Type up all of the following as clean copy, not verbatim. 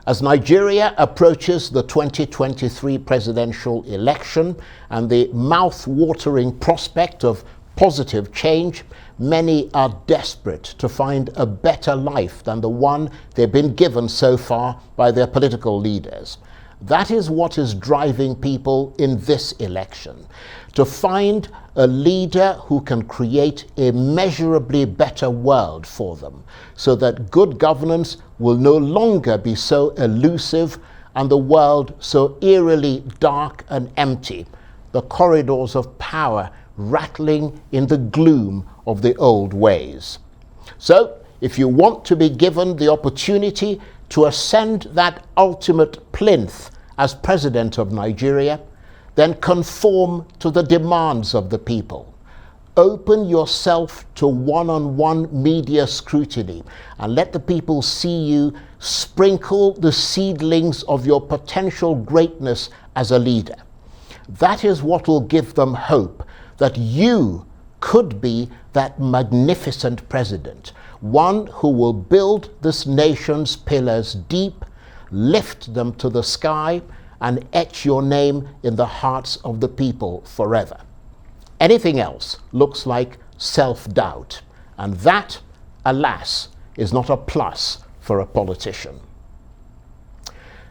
As Nigeria approaches the 2023 presidential election and the mouth-watering prospect of positive change, many are desperate to find a better life than the one they've been given so far by their political leaders. That is what is driving people in this election, to find a leader who can create a measurably better world for them, so that good governance will no longer be so elusive and the world so eerily dark and empty, the corridors of power rattling in the gloom of the old ways. So, if you want to be given the opportunity to ascend that ultimate plinth as President of Nigeria, then conform to the demands of the people. Open yourself to one-on-one media scrutiny and let the people see you sprinkle the seedlings of your potential greatness as a leader. That is what will give them hope that you could be that magnificent president, one who will build this nation's pillars deep, lift them to the sky, and etch your name in the hearts of the people forever. Anything else looks like self-doubt, and that, alas, is not a plus for a politician.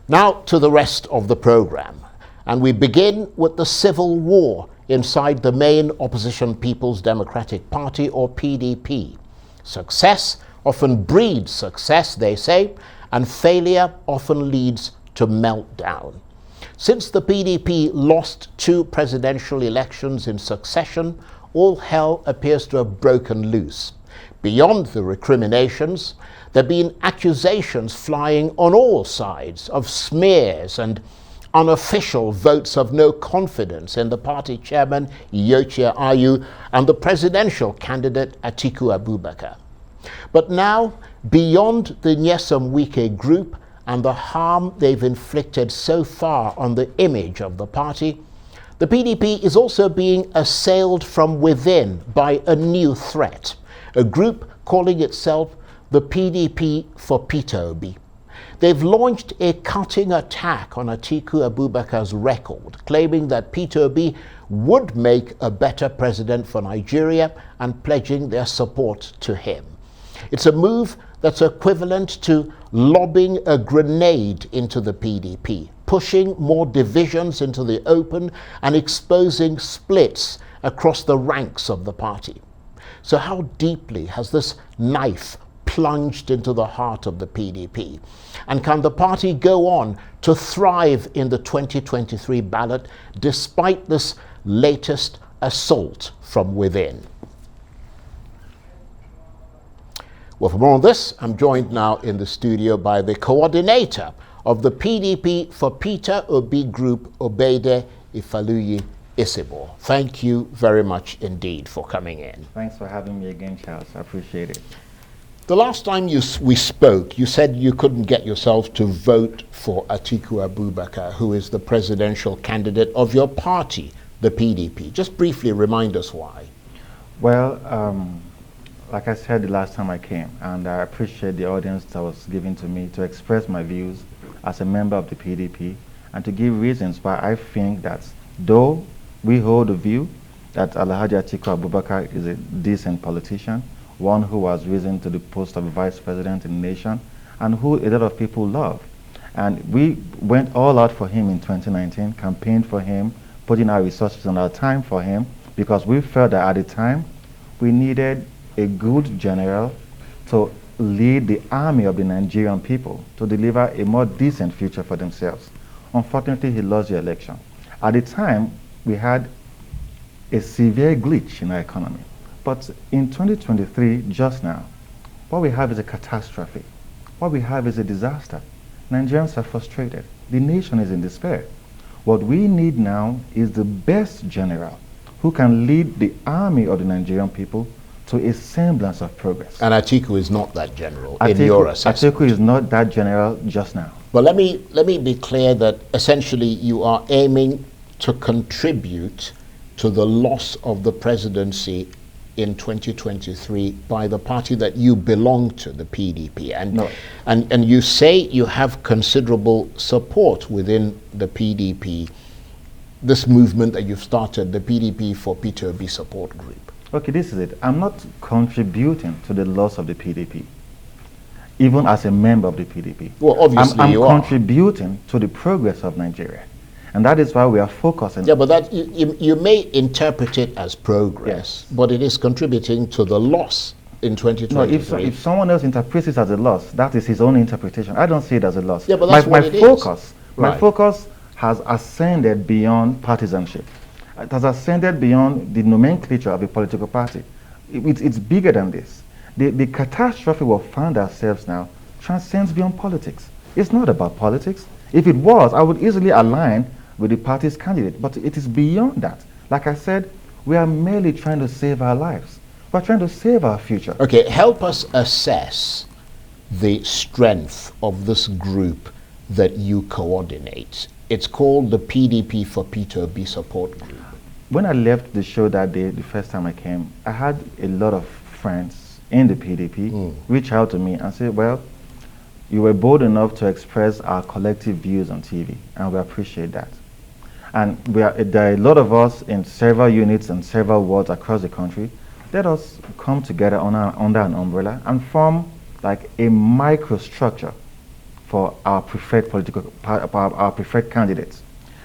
Now to the rest of the program, and we begin with the civil war inside the main opposition People's Democratic Party, or PDP. Success often breeds success, they say, and failure often leads to meltdown. Since the PDP lost 2 presidential elections in succession, all hell appears to have broken loose. Beyond the recriminations, there have been accusations flying on all sides of smears and unofficial votes of no confidence in the party chairman, Iyochie Ayu, and the presidential candidate, Atiku Abubakar. But now, beyond the Nyesom Wike group and the harm they've inflicted so far on the image of the party, the PDP is also being assailed from within by a new threat, a group calling itself the PDP for Peter Obi. They've launched a cutting attack on Atiku Abubakar's record, claiming that Peter Obi would make a better president for Nigeria and pledging their support to him. It's a move that's equivalent to lobbing a grenade into the PDP, pushing more divisions into the open and exposing splits across the ranks of the party. So how deeply has this knife plunged into the heart of the PDP? And can the party go on to thrive in the 2023 ballot despite this latest assault from within? Well, for more on this, I'm joined now in the studio by the coordinator of the PDP for Peter Obi group, Ogbeide Ifaluyi-Isibor. Thank you very much indeed for coming in. Thanks for having me again, Charles. I appreciate it. The last time we spoke, you said you couldn't get yourself to vote for Atiku Abubakar, who is the presidential candidate of your party, the PDP. Just briefly remind us why. Well, like I said the last time I came, and I appreciate the audience that was given to me to express my views as a member of the PDP and to give reasons why I think that though we hold the view that Alhaji Atiku Abubakar is a decent politician, one who has risen to the post of vice president in the nation and who a lot of people love. And we went all out for him in 2019, campaigned for him, putting our resources and our time for him, because we felt that at the time we needed a good general to lead the army of the Nigerian people to deliver a more decent future for themselves. Unfortunately, he lost the election. At the time, we had a severe glitch in our economy. But in 2023, just now, what we have is a catastrophe. What we have is a disaster. Nigerians are frustrated. The nation is in despair. What we need now is the best general who can lead the army of the Nigerian people to a semblance of progress. And Atiku is not that general in your assessment. Atiku is not that general just now. Well, let me be clear that essentially you are aiming to contribute to the loss of the presidency in 2023 by the party that you belong to, the PDP? And, No. and you say you have considerable support within the PDP, this movement that you've started, the PDP for Peter Obi Support Group. Okay, this is it. I'm not contributing to the loss of the PDP, even as a member of the PDP. Well, obviously I'm you are. contributing to the progress of Nigeria. And that is why we are focusing. Yeah, but that you may interpret it as progress, Yes. but it is contributing to the loss in 2023. No, if someone else interprets it as a loss, that is his own interpretation. I don't see it as a loss. Yeah, but that's what it is. My Right. focus has ascended beyond partisanship. It has ascended beyond the nomenclature of a political party. It's bigger than this. The catastrophe we've found ourselves now transcends beyond politics. It's not about politics. If it was, I would easily align with the party's candidate, but it is beyond that. Like I said, we are merely trying to save our lives. We're trying to save our future. Okay, help us assess the strength of this group that you coordinate. It's called the PDP for Peter Obi Support Group. When I left the show that day, the first time I came, I had a lot of friends in the PDP reach out to me and say, well, you were bold enough to express our collective views on TV, and we appreciate that. And there are a lot of us in several units and several wards across the country. Let us come together under an umbrella and form like a microstructure for our preferred our preferred candidates.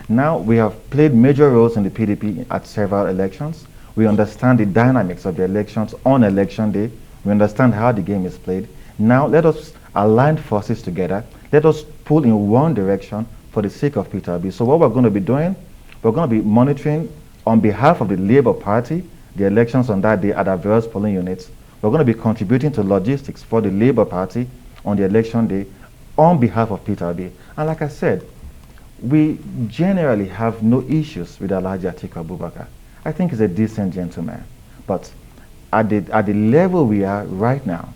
Now we have played major roles in the PDP at several elections. We understand the dynamics of the elections on election day. We understand how the game is played. Now let us align forces together. Let us pull in one direction for the sake of Peter Obi. So what we're going to be doing, we're going to be monitoring on behalf of the Labour Party the elections on that day at our various polling units. We're going to be contributing to logistics for the Labour Party on the election day on behalf of Peter Obi. And like I said, we generally have no issues with Alhaji Atiku Abubakar. I think he's a decent gentleman. But at the level we are right now,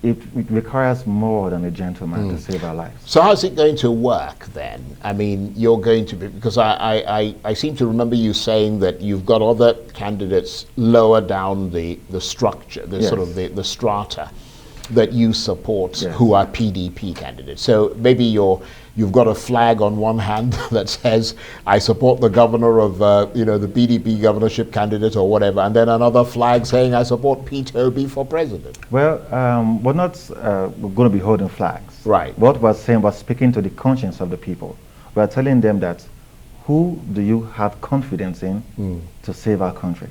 it requires more than a gentleman to save our lives. So how's it going to work then? I mean, you're going to be, because I seem to remember you saying that you've got other candidates lower down the structure, the sort of the strata that you support who are PDP candidates. So maybe you've got a flag on one hand that says, I support the governor of, the PDP governorship candidate or whatever, and then another flag saying, I support Peter Obi for president. Well, we're not we're going to be holding flags. Right. What we're saying, we're speaking to the conscience of the people. We're telling them that, who do you have confidence in to save our country?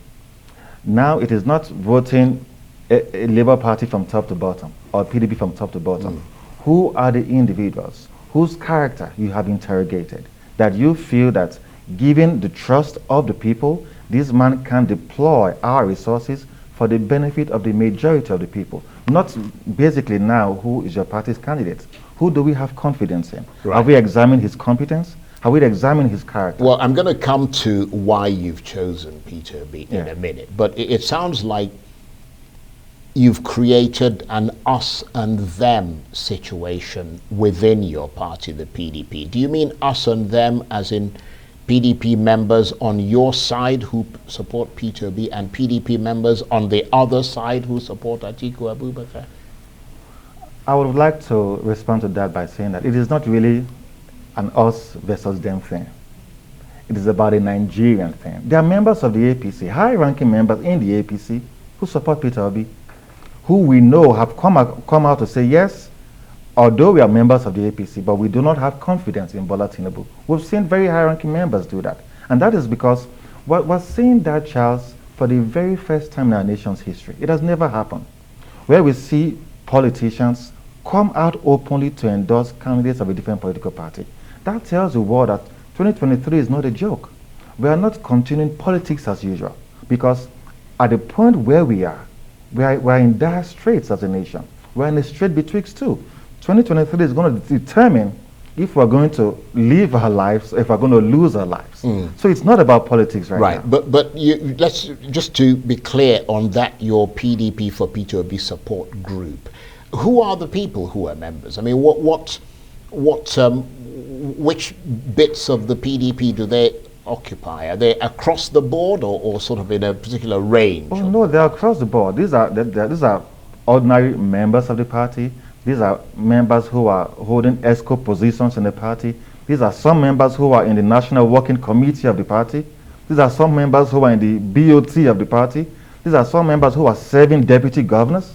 Now, it is not voting a Labour Party from top to bottom, or PDP from top to bottom. Who are the individuals whose character you have interrogated, that you feel that, given the trust of the people, this man can deploy our resources for the benefit of the majority of the people? Not basically now, who is your party's candidate? Who do we have confidence in? Right. Have we examined his competence? Have we examined his character? Well, I'm going to come to why you've chosen Peter Obi in a minute, but it sounds like you've created an us and them situation within your party, the PDP. Do you mean us and them as in PDP members on your side who support Peter Obi and PDP members on the other side who support Atiku Abubakar? I would like to respond to that by saying that it is not really an us versus them thing. It is about a Nigerian thing. There are members of the APC, high-ranking members in the APC, who support Peter Obi, who we know have come out to say, yes, although we are members of the APC, but we do not have confidence in Bola Tinubu. We've seen very high-ranking members do that. And that is because we're seeing that, Charles, for the very first time in our nation's history. It has never happened, where we see politicians come out openly to endorse candidates of a different political party. That tells the world that 2023 is not a joke. We are not continuing politics as usual, because at the point where we are in dire straits as a nation. We're in a strait betwixt two. 2023 is going to determine if we're going to live our lives, if we're going to lose our lives. So it's not about politics right now. But let's just to be clear on that, your PDP for Peter Obi support group. Who are the people who are members? I mean, which bits of the PDP do they occupy? Are they across the board or sort of in a particular range? Oh no, they're across the board. These are ordinary members of the party. These are members who are holding ESCO positions in the party. These are some members who are in the National Working Committee of the party. These are some members who are in the BOT of the party. These are some members who are serving deputy governors.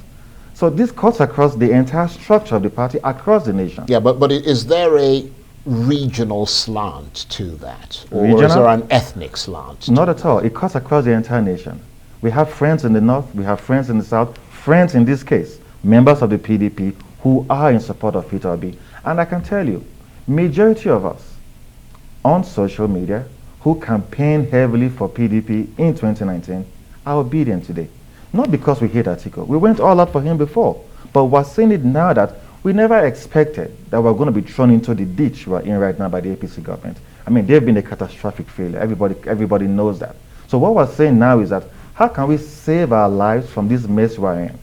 So this cuts across the entire structure of the party across the nation. Yeah, but is there a regional slant to that? Or Regional? is there an ethnic slant? Not at all. It cuts across the entire nation. We have friends in the north, we have friends in the south, friends in this case, members of the PDP who are in support of Peter Obi. And I can tell you, majority of us on social media who campaigned heavily for PDP in 2019 are obedient today. Not because we hate Atiku. We went all out for him before. But we're seeing it now that we never expected that we're going to be thrown into the ditch we're in right now by the APC government. I mean, they've been a catastrophic failure. Everybody knows that. So what we're saying now is that how can we save our lives from this mess we're in?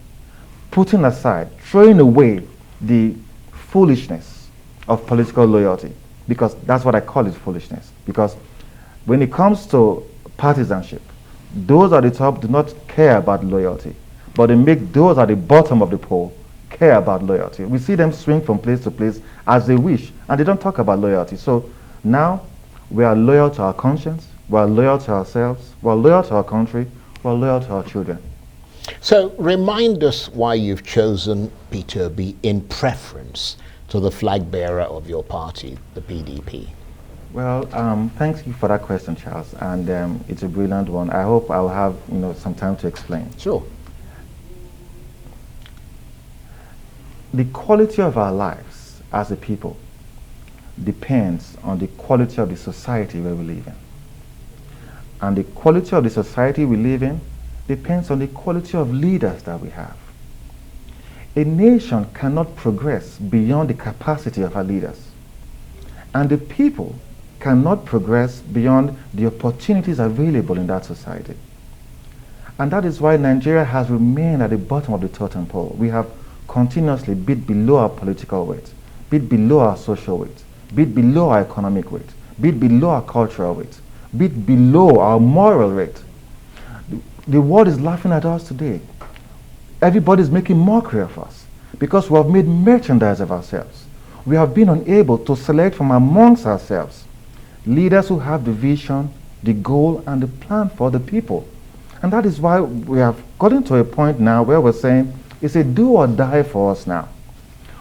Putting aside, throwing away the foolishness of political loyalty, because that's what I call it, foolishness. Because when it comes to partisanship, those at the top do not care about loyalty, but they make those at the bottom of the poll care about loyalty. We see them swing from place to place as they wish, and they don't talk about loyalty. So now we are loyal to our conscience, we are loyal to ourselves, we are loyal to our country, we are loyal to our children. So remind us why you've chosen Peter Obi in preference to the flag bearer of your party, the PDP. Well, thank you for that question, Charles, and it's a brilliant one. I hope I'll have some time to explain. Sure. The quality of our lives as a people depends on the quality of the society where we live in. And the quality of the society we live in depends on the quality of leaders that we have. A nation cannot progress beyond the capacity of our leaders. And the people cannot progress beyond the opportunities available in that society. And that is why Nigeria has remained at the bottom of the totem pole. We have continuously bit below our political weight, bit below our social weight, bit below our economic weight, bit below our cultural weight, bit below our moral weight. The world is laughing at us today. Everybody's making mockery of us because we have made merchandise of ourselves. We have been unable to select from amongst ourselves leaders who have the vision, the goal, and the plan for the people. And that is why we have gotten to a point now where we're saying it's a do or die for us now.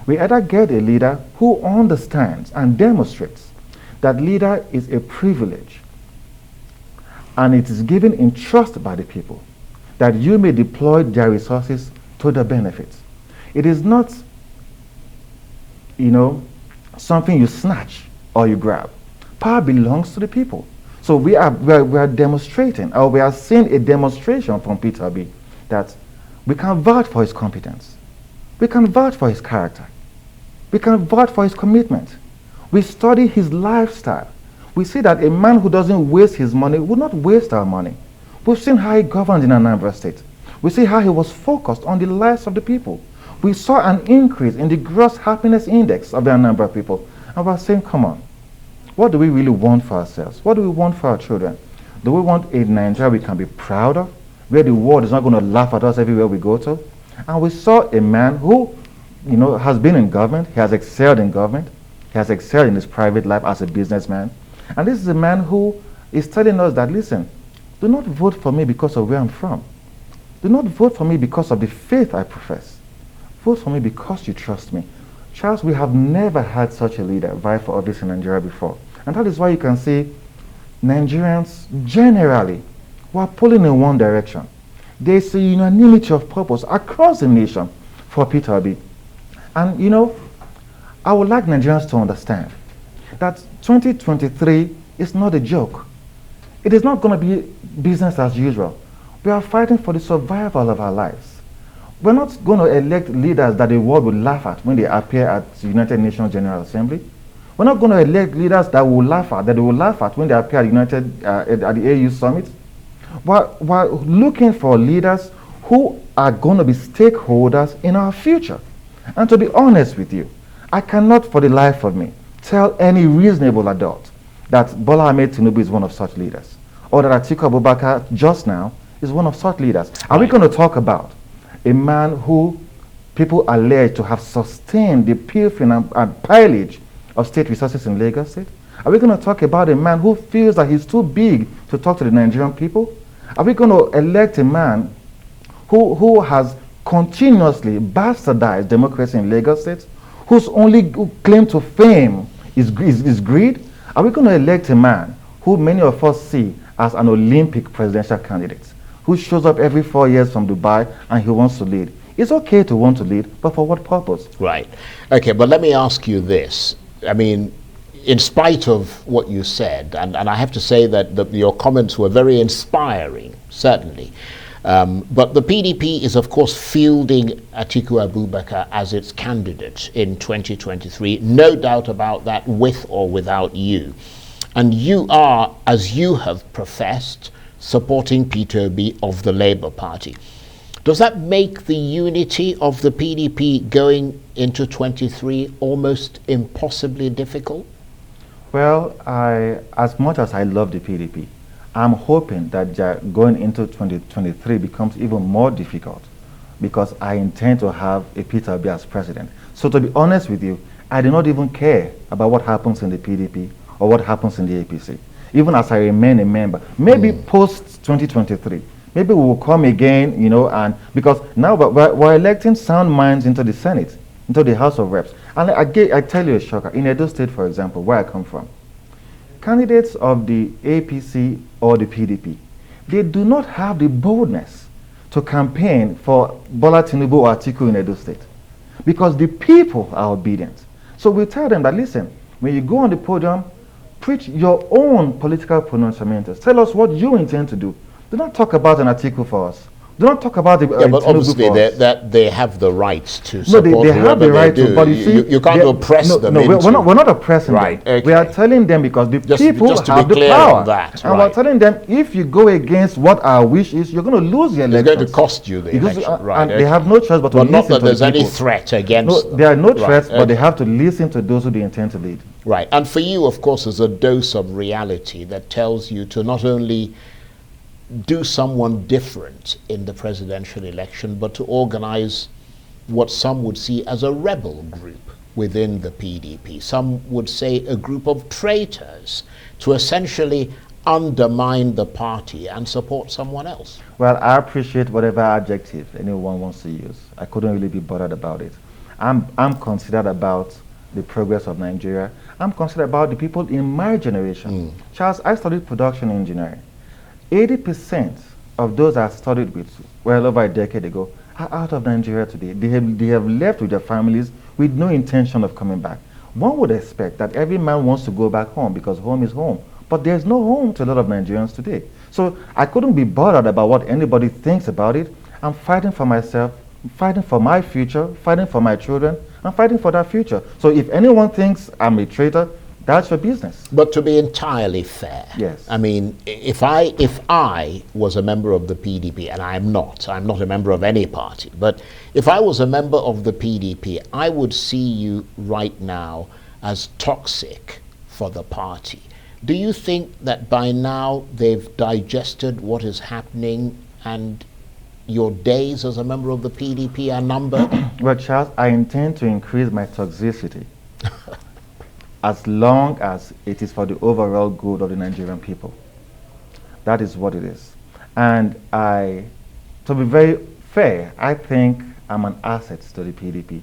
We either get a leader who understands and demonstrates that leader is a privilege and it is given in trust by the people, that you may deploy their resources to their benefits. It is not, something you snatch or you grab. Power belongs to the people. So we are demonstrating, or we are seeing a demonstration from Peter Obi that we can vouch for his competence. We can vouch for his character. We can vouch for his commitment. We study his lifestyle. We see that a man who doesn't waste his money will not waste our money. We've seen how he governed in Anambra State. We see how he was focused on the lives of the people. We saw an increase in the gross happiness index of the Anambra people. And we're saying, come on, what do we really want for ourselves? What do we want for our children? Do we want a Nigeria we can be proud of, where the world is not going to laugh at us everywhere we go to? And we saw a man who, has been in government. He has excelled in government. He has excelled in his private life as a businessman. And this is a man who is telling us that, listen, do not vote for me because of where I'm from. Do not vote for me because of the faith I profess. Vote for me because you trust me. Charles, we have never had such a leader vie for office in Nigeria before. And that is why you can see Nigerians generally were pulling in one direction. There is a unanimity of purpose across the nation for Peter Obi. And I would like Nigerians to understand that 2023 is not a joke. It is not going to be business as usual. We are fighting for the survival of our lives. We're not going to elect leaders that the world will laugh at when they appear at the United Nations General Assembly. We're not going to elect leaders that will laugh at, when they appear at the AU Summit. We're looking for leaders who are going to be stakeholders in our future. And to be honest with you, I cannot for the life of me tell any reasonable adult that Bola Ahmed Tinubu is one of such leaders, or that Atiku Abubakar just now is one of such leaders. Are we going to talk about a man who people allege to have sustained the pilfering and pillage of state resources in Lagos State? Are we going to talk about a man who feels that he's too big to talk to the Nigerian people? Are we going to elect a man who has continuously bastardized democracy in Lagos State, whose only claim to fame is greed? Are we going to elect a man who many of us see as an Olympic presidential candidate, who shows up every 4 years from Dubai and he wants to lead? It's okay to want to lead, but for what purpose? Right. Okay, but let me ask you this. I mean, in spite of what you said, and I have to say that your comments were very inspiring, certainly. But the PDP is, of course, fielding Atiku Abubakar as its candidate in 2023. No doubt about that, with or without you. And you are, as you have professed, supporting Peter Obi of the Labour Party. Does that make the unity of the PDP going into 23 almost impossibly difficult? Well, as much as I love the PDP, I'm hoping that going into 2023 becomes even more difficult, because I intend to have a Peter Obi as president. So to be honest with you, I do not even care about what happens in the PDP or what happens in the APC, even as I remain a member. Maybe post 2023, maybe we will come again, you know, and because now we're electing sound minds into the Senate, into the House of Reps. And I tell you a shocker. In Edo State, for example, where I come from, candidates of the APC or the PDP, they do not have the boldness to campaign for Bola Tinubu or Atiku in Edo State, because the people are obedient. So we tell them that, listen, when you go on the podium, preach your own political pronunciamentos. Tell us what you intend to do. Do not talk about an Atiku for us. Do not talk about the but obviously they have the right to support they have the right to, but you see, you can't oppress them. No, we're not oppressing them. Okay. We are telling them because the people just have the power. And right. we're telling them, if you go against what our wish is, you're going to lose the election. It's going to cost you the election. Right. And they have no choice but to listen not that to there's the any people. threat against them. There are no threats, but they have to listen to those who they intend to lead. Right. And for you, of course, there's a dose of reality that tells you to not only do someone different in the presidential election, but to organize what some would see as a rebel group within the PDP. Some would say a group of traitors to essentially undermine the party and support someone else. Well, I appreciate whatever adjective anyone wants to use. I couldn't really be bothered about it. I'm considered about the progress of Nigeria. I'm considered about the people in my generation. Charles, I studied production engineering. 80% of those I studied with well over a decade ago are out of Nigeria today. They have left with their families with no intention of coming back. One would expect that every man wants to go back home because home is home. But there's no home to a lot of Nigerians today. So I couldn't be bothered about what anybody thinks about it. I'm fighting for myself, fighting for my future, fighting for my children, and fighting for that future. So if anyone thinks I'm a traitor, that's your business. But to be entirely fair, yes. I mean, if I was a member of the PDP, and I'm not a member of any party, but if I was a member of the PDP, I would see you right now as toxic for the party. Do you think that by now they've digested what is happening and your days as a member of the PDP are numbered? Well, Charles, I intend to increase my toxicity as long as it is for the overall good of the Nigerian people. That is what it is. And to be very fair, I think I'm an asset to the PDP.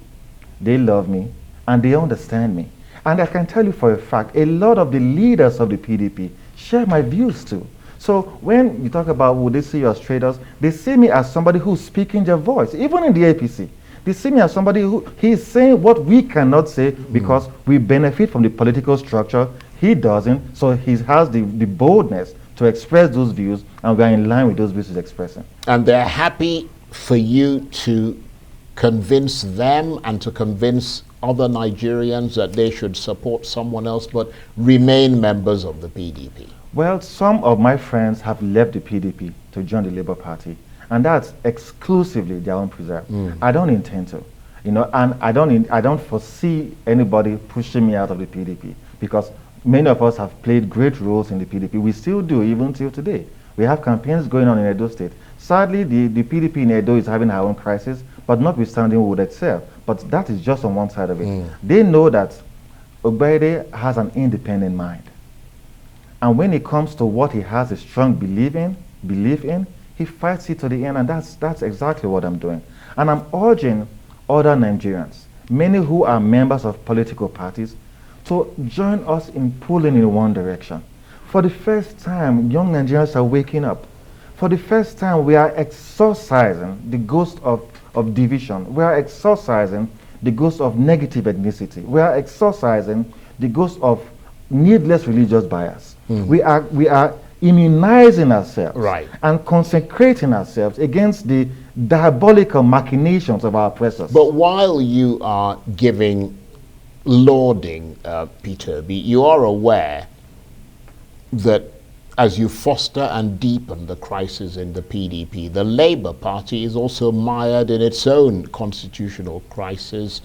They love me and they understand me. And I can tell you for a fact, a lot of the leaders of the PDP share my views too. So when you talk about would they see you as traitors, they see me as somebody who's speaking their voice, even in the APC. They see me as somebody who he's saying what we cannot say because we benefit from the political structure. He doesn't, so he has the boldness to express those views, and we are in line with those views he's expressing. And they're happy for you to convince them and to convince other Nigerians that they should support someone else but remain members of the PDP. Well, some of my friends have left the PDP to join the Labour Party, and that's exclusively their own preserve. I don't intend to, and I don't foresee anybody pushing me out of the PDP, because many of us have played great roles in the PDP. We still do, even till today. We have campaigns going on in Edo State. Sadly, the PDP in Edo is having her own crisis, but notwithstanding, we would excel. But that is just on one side of it. They know that Ogbeide has an independent mind. And when it comes to what he has a strong belief in, he fights it to the end, and that's exactly what I'm doing. And I'm urging other Nigerians, many who are members of political parties, to join us in pulling in one direction. For the first time, young Nigerians are waking up. For the first time, we are exorcising the ghost of division. We are exorcising the ghost of negative ethnicity. We are exorcising the ghost of needless religious bias. We are immunizing ourselves and consecrating ourselves against the diabolical machinations of our oppressors. But while you are lauding Peter Obi, you are aware that as you foster and deepen the crisis in the PDP, the Labour Party is also mired in its own constitutional crisis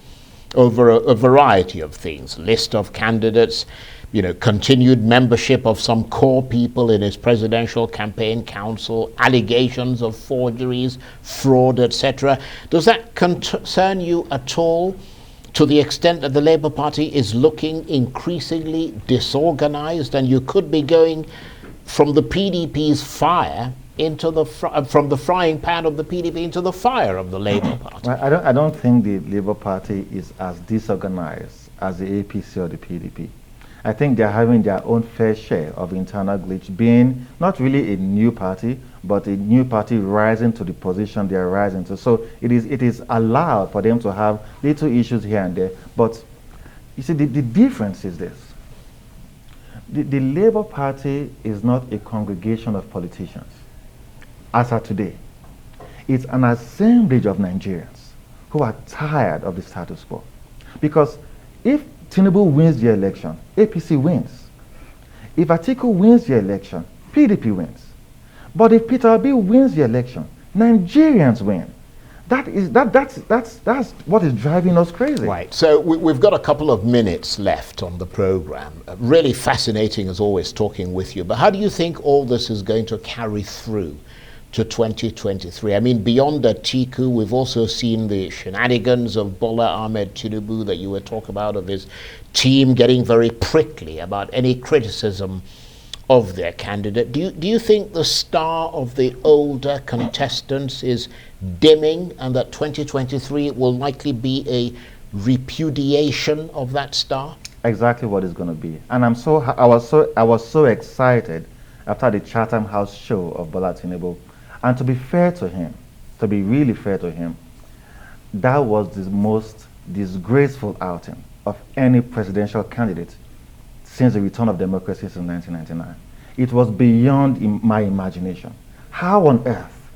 over a variety of things. List of candidates, continued membership of some core people in its presidential campaign council, allegations of forgeries, fraud, etc. Does that concern you at all, to the extent that the Labour Party is looking increasingly disorganized, and you could be going from the PDP's fire into from the frying pan of the PDP into the fire of the Labour Party? Well, I don't think the Labour Party is as disorganized as the APC or the PDP. I think they're having their own fair share of internal glitch, being not really a new party, but a new party rising to the position they are rising to. So it is allowed for them to have little issues here and there. But you see, the difference is this. The Labour Party is not a congregation of politicians, as are today. It's an assemblage of Nigerians who are tired of the status quo. Because if Tinubu wins the election, APC wins. If Atiku wins the election, PDP wins. But if Peter Obi wins the election, Nigerians win. That's what is driving us crazy. Right. So we've got a couple of minutes left on the program. Really fascinating as always talking with you. But how do you think all this is going to carry through to 2023? I mean, beyond Atiku, we've also seen the shenanigans of Bola Ahmed Tinubu that you were talking about, of his team getting very prickly about any criticism of their candidate. Do you think the star of the older contestants is dimming, and that 2023 will likely be a repudiation of that star? Exactly what it's going to be. And I was so excited after the Chatham House show of Bola Tinubu. And to be fair to him, to be really fair to him, that was the most disgraceful outing of any presidential candidate since the return of democracy in 1999. It was beyond my imagination. How on earth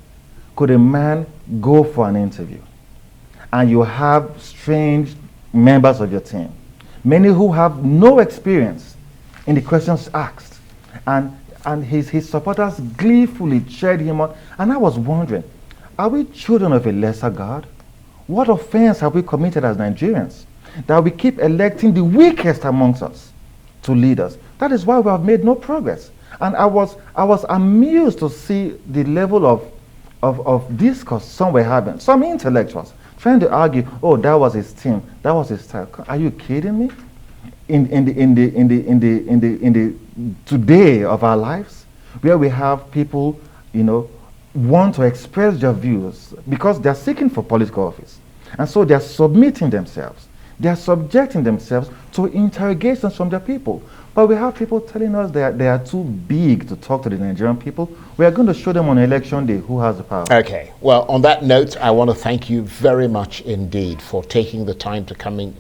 could a man go for an interview and you have strange members of your team, many who have no experience in the questions asked, and his supporters gleefully cheered him on? And I was wondering, are we children of a lesser God? What offense have we committed as Nigerians that we keep electing the weakest amongst us to lead us? That is why we have made no progress. And I was amused to see the level of discourse some were having. Some intellectuals trying to argue, oh, that was his team, that was his style. Are you kidding me? In the today of our lives, where we have people, want to express their views because they're seeking for political office, and so they're submitting themselves, they're subjecting themselves to interrogations from their people. But we have people telling us that they are too big to talk to the Nigerian people. We are going to show them on election day who has the power. Okay. Well, on that note, I want to thank you very much indeed for taking the time to come in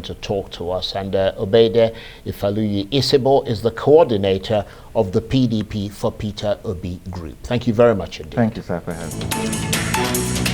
to talk to us. And Ogbeide Ifaluyi-Isibor is the coordinator of the PDP for Peter Obi Group. Thank you very much indeed. Thank you, sir, for having me.